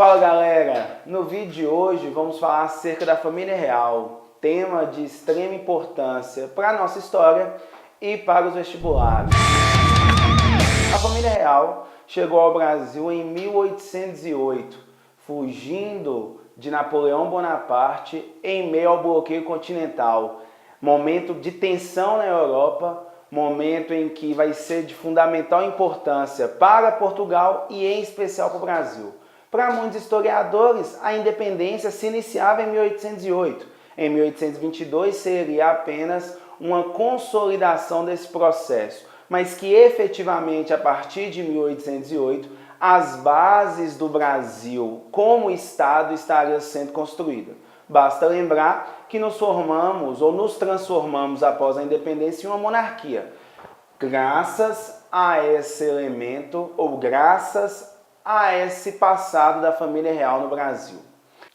Fala galera, no vídeo de hoje vamos falar acerca da família real, tema de extrema importância para a nossa história e para os vestibulares. A família real chegou ao Brasil em 1808, fugindo de Napoleão Bonaparte em meio ao bloqueio continental, momento de tensão na Europa, momento em que vai ser de fundamental importância para Portugal e em especial para o Brasil. Para muitos historiadores, a independência se iniciava em 1808. Em 1822 seria apenas uma consolidação desse processo, mas que efetivamente a partir de 1808 as bases do Brasil como Estado estariam sendo construídas. Basta lembrar que nos formamos ou nos transformamos após a independência em uma monarquia, graças a esse elemento ou graças a esse passado da família real no Brasil.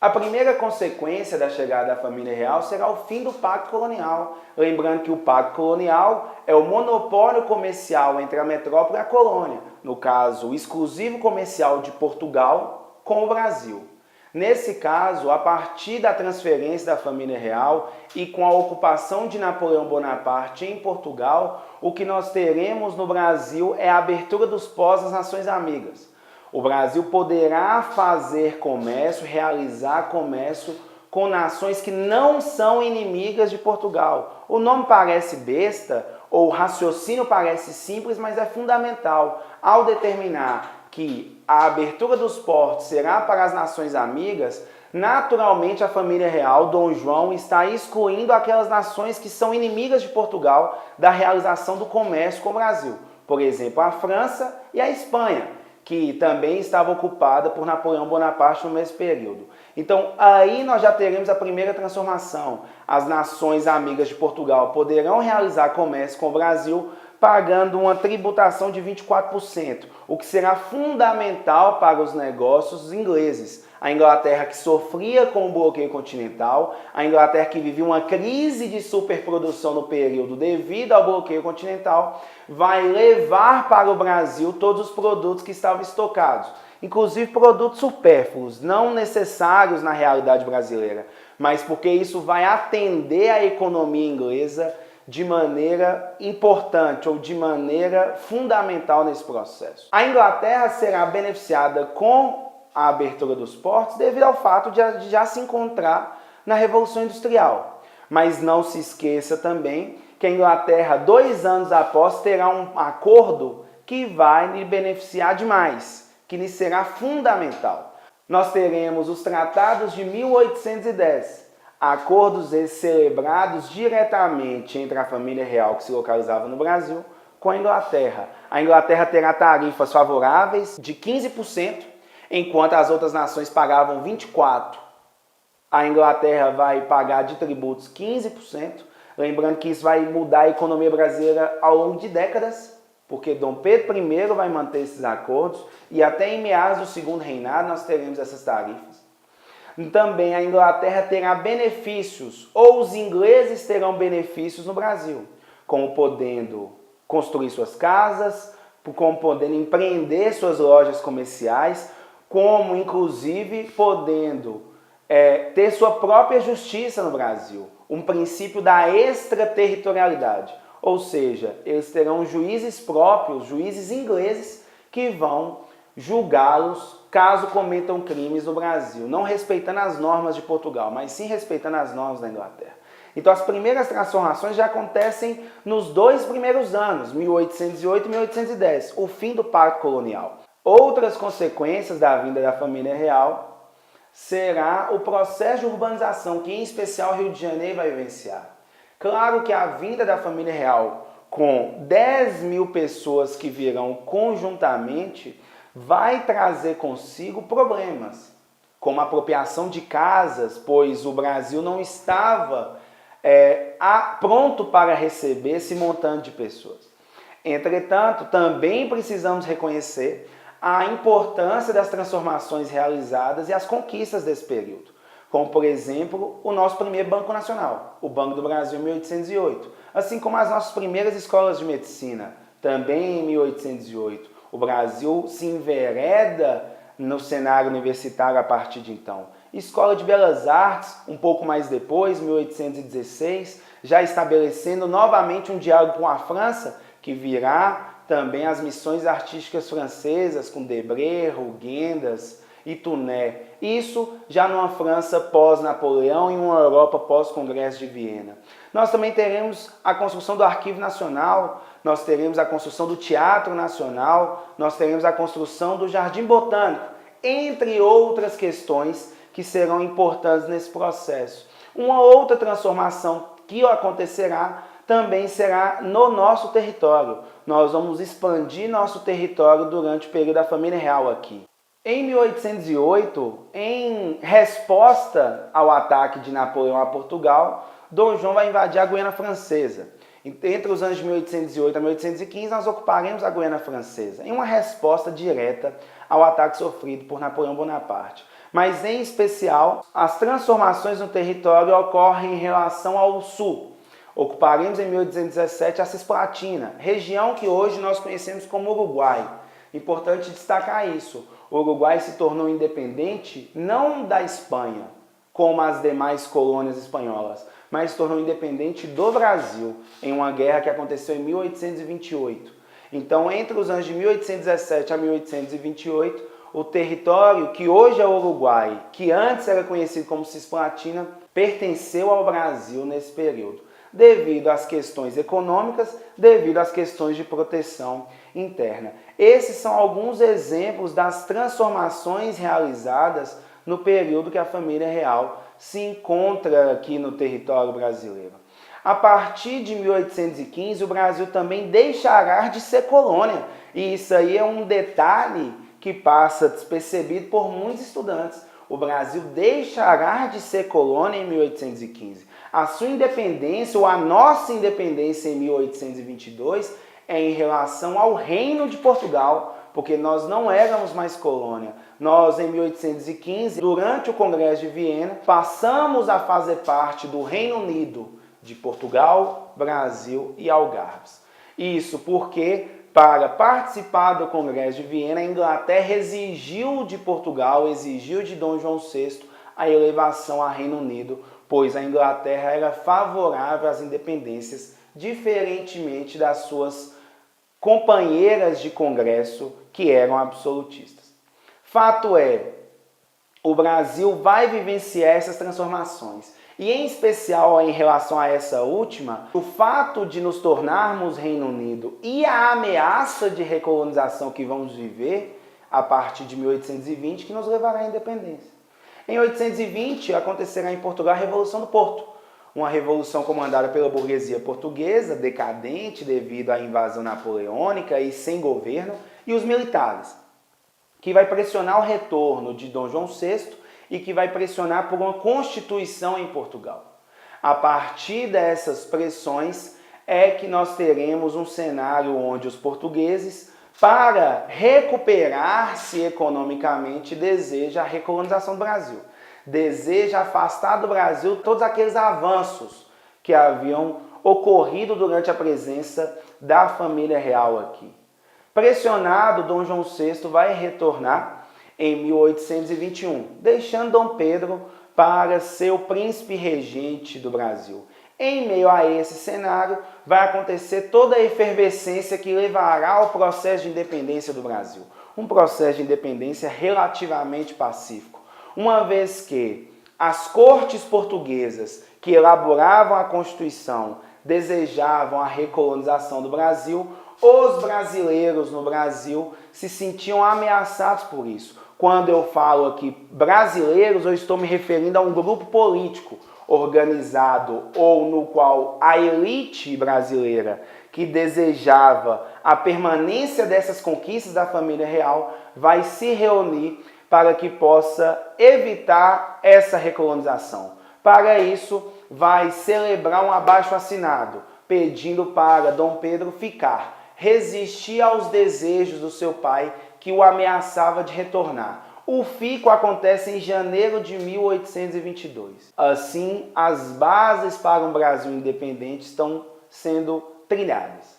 A primeira consequência da chegada da família real será o fim do Pacto Colonial. Lembrando que o Pacto Colonial é o monopólio comercial entre a metrópole e a colônia, no caso, o exclusivo comercial de Portugal com o Brasil. Nesse caso, a partir da transferência da família real e com a ocupação de Napoleão Bonaparte em Portugal, o que nós teremos no Brasil é a abertura dos portos às nações amigas. O Brasil poderá fazer comércio, realizar comércio com nações que não são inimigas de Portugal. O nome parece besta, ou o raciocínio parece simples, mas é fundamental. Ao determinar que a abertura dos portos será para as nações amigas, naturalmente a família real, Dom João, está excluindo aquelas nações que são inimigas de Portugal da realização do comércio com o Brasil. Por exemplo, a França e a Espanha, que também estava ocupada por Napoleão Bonaparte no mesmo período. Então, aí nós já teremos a primeira transformação. As nações amigas de Portugal poderão realizar comércio com o Brasil pagando uma tributação de 24%, o que será fundamental para os negócios ingleses. A Inglaterra que sofria com o bloqueio continental, a Inglaterra que vivia uma crise de superprodução no período devido ao bloqueio continental, vai levar para o Brasil todos os produtos que estavam estocados, inclusive produtos supérfluos, não necessários na realidade brasileira, mas porque isso vai atender a economia inglesa de maneira importante ou de maneira fundamental nesse processo. A Inglaterra será beneficiada com a abertura dos portos devido ao fato de já se encontrar na Revolução Industrial. Mas não se esqueça também que a Inglaterra, 2 anos após, terá um acordo que vai lhe beneficiar demais, que lhe será fundamental. Nós teremos os tratados de 1810, acordos celebrados diretamente entre a família real que se localizava no Brasil com a Inglaterra. A Inglaterra terá tarifas favoráveis de 15%, enquanto as outras nações pagavam 24%. A Inglaterra vai pagar de tributos 15%, lembrando que isso vai mudar a economia brasileira ao longo de décadas, porque Dom Pedro I vai manter esses acordos e até em meados do segundo reinado nós teremos essas tarifas. Também a Inglaterra terá benefícios, ou os ingleses terão benefícios no Brasil, como podendo construir suas casas, como podendo empreender suas lojas comerciais, como inclusive podendo ter sua própria justiça no Brasil, um princípio da extraterritorialidade, ou seja, eles terão juízes próprios, juízes ingleses, que vão julgá-los caso cometam crimes no Brasil, não respeitando as normas de Portugal, mas sim respeitando as normas da Inglaterra. Então as primeiras transformações já acontecem nos 2 primeiros anos, 1808 e 1810, o fim do Pacto Colonial. Outras consequências da vinda da família real será o processo de urbanização, que em especial o Rio de Janeiro vai vivenciar. Claro que a vinda da família real, com 10.000 pessoas que virão conjuntamente, vai trazer consigo problemas, como a apropriação de casas, pois o Brasil não estava pronto para receber esse montante de pessoas. Entretanto, também precisamos reconhecer a importância das transformações realizadas e as conquistas desse período, como, por exemplo, o nosso primeiro Banco Nacional, o Banco do Brasil em 1808, assim como as nossas primeiras escolas de medicina, também em 1808. O Brasil se envereda no cenário universitário a partir de então. Escola de Belas Artes, um pouco mais depois, 1816, já estabelecendo novamente um diálogo com a França, que virá também as missões artísticas francesas, com Debré, Rugendas e Tounet. Isso já numa França pós-Napoleão e uma Europa pós-Congresso de Viena. Nós também teremos a construção do Arquivo Nacional, nós teremos a construção do Teatro Nacional, nós teremos a construção do Jardim Botânico, entre outras questões que serão importantes nesse processo. Uma outra transformação que acontecerá também será no nosso território. Nós vamos expandir nosso território durante o período da família real aqui. Em 1808, em resposta ao ataque de Napoleão a Portugal, Dom João vai invadir a Guiana Francesa. Entre os anos de 1808 a 1815, nós ocuparemos a Guiana Francesa, em uma resposta direta ao ataque sofrido por Napoleão Bonaparte. Mas, em especial, as transformações no território ocorrem em relação ao sul. Ocuparemos em 1817 a Cisplatina, região que hoje nós conhecemos como Uruguai. Importante destacar isso. O Uruguai se tornou independente não da Espanha, como as demais colônias espanholas, mas se tornou independente do Brasil, em uma guerra que aconteceu em 1828. Então, entre os anos de 1817 a 1828, o território que hoje é o Uruguai, que antes era conhecido como Cisplatina, pertenceu ao Brasil nesse período, devido às questões econômicas, devido às questões de proteção interna. Esses são alguns exemplos das transformações realizadas no período que a família real se encontra aqui no território brasileiro. A partir de 1815, o Brasil também deixará de ser colônia. E isso aí é um detalhe que passa despercebido por muitos estudantes. O Brasil deixará de ser colônia em 1815. A sua independência, ou a nossa independência em 1822, é em relação ao Reino de Portugal, porque nós não éramos mais colônia. Nós, em 1815, durante o Congresso de Viena, passamos a fazer parte do Reino Unido de Portugal, Brasil e Algarves. Isso porque, para participar do Congresso de Viena, a Inglaterra exigiu de Portugal, exigiu de Dom João VI a elevação a Reino Unido, pois a Inglaterra era favorável às independências, diferentemente das suas companheiras de congresso, que eram absolutistas. Fato é, o Brasil vai vivenciar essas transformações. E em especial em relação a essa última, o fato de nos tornarmos Reino Unido e a ameaça de recolonização que vamos viver a partir de 1820, que nos levará à independência. Em 1820, acontecerá em Portugal a Revolução do Porto, uma revolução comandada pela burguesia portuguesa, decadente devido à invasão napoleônica e sem governo, e os militares, que vai pressionar o retorno de Dom João VI e que vai pressionar por uma constituição em Portugal. A partir dessas pressões é que nós teremos um cenário onde os portugueses, para recuperar-se economicamente, desejam a recolonização do Brasil. Deseja afastar do Brasil todos aqueles avanços que haviam ocorrido durante a presença da família real aqui. Pressionado, Dom João VI vai retornar em 1821, deixando Dom Pedro para ser o príncipe regente do Brasil. Em meio a esse cenário, vai acontecer toda a efervescência que levará ao processo de independência do Brasil. Um processo de independência relativamente pacífico, uma vez que as cortes portuguesas que elaboravam a Constituição desejavam a recolonização do Brasil, os brasileiros no Brasil se sentiam ameaçados por isso. Quando eu falo aqui brasileiros, eu estou me referindo a um grupo político organizado ou no qual a elite brasileira que desejava a permanência dessas conquistas da família real vai se reunir para que possa evitar essa recolonização. Para isso, vai celebrar um abaixo-assinado, pedindo para Dom Pedro ficar, resistir aos desejos do seu pai que o ameaçava de retornar. O fico acontece em janeiro de 1822. Assim, as bases para um Brasil independente estão sendo trilhadas.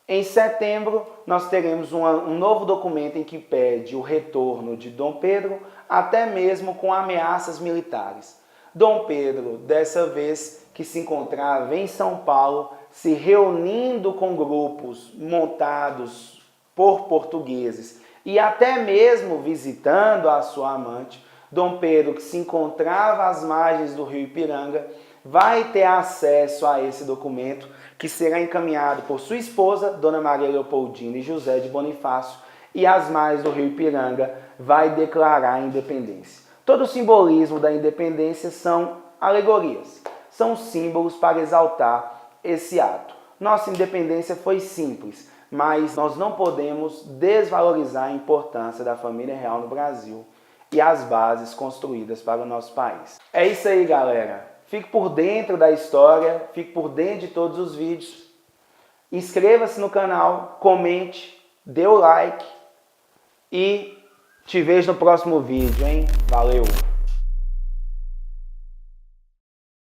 Em setembro, nós teremos um novo documento em que pede o retorno de Dom Pedro, até mesmo com ameaças militares. Dom Pedro, dessa vez, que se encontrava em São Paulo, se reunindo com grupos montados por portugueses e até mesmo visitando a sua amante, Dom Pedro, que se encontrava às margens do rio Ipiranga, vai ter acesso a esse documento, que será encaminhado por sua esposa, Dona Maria Leopoldina e José de Bonifácio, e às margens do rio Ipiranga vai declarar a independência. Todo o simbolismo da independência são alegorias, são símbolos para exaltar esse ato. Nossa independência foi simples, mas nós não podemos desvalorizar a importância da família real no Brasil e as bases construídas para o nosso país. É isso aí, galera. Fique por dentro da história, fique por dentro de todos os vídeos. Inscreva-se no canal, comente, dê o like e te vejo no próximo vídeo, hein? Valeu!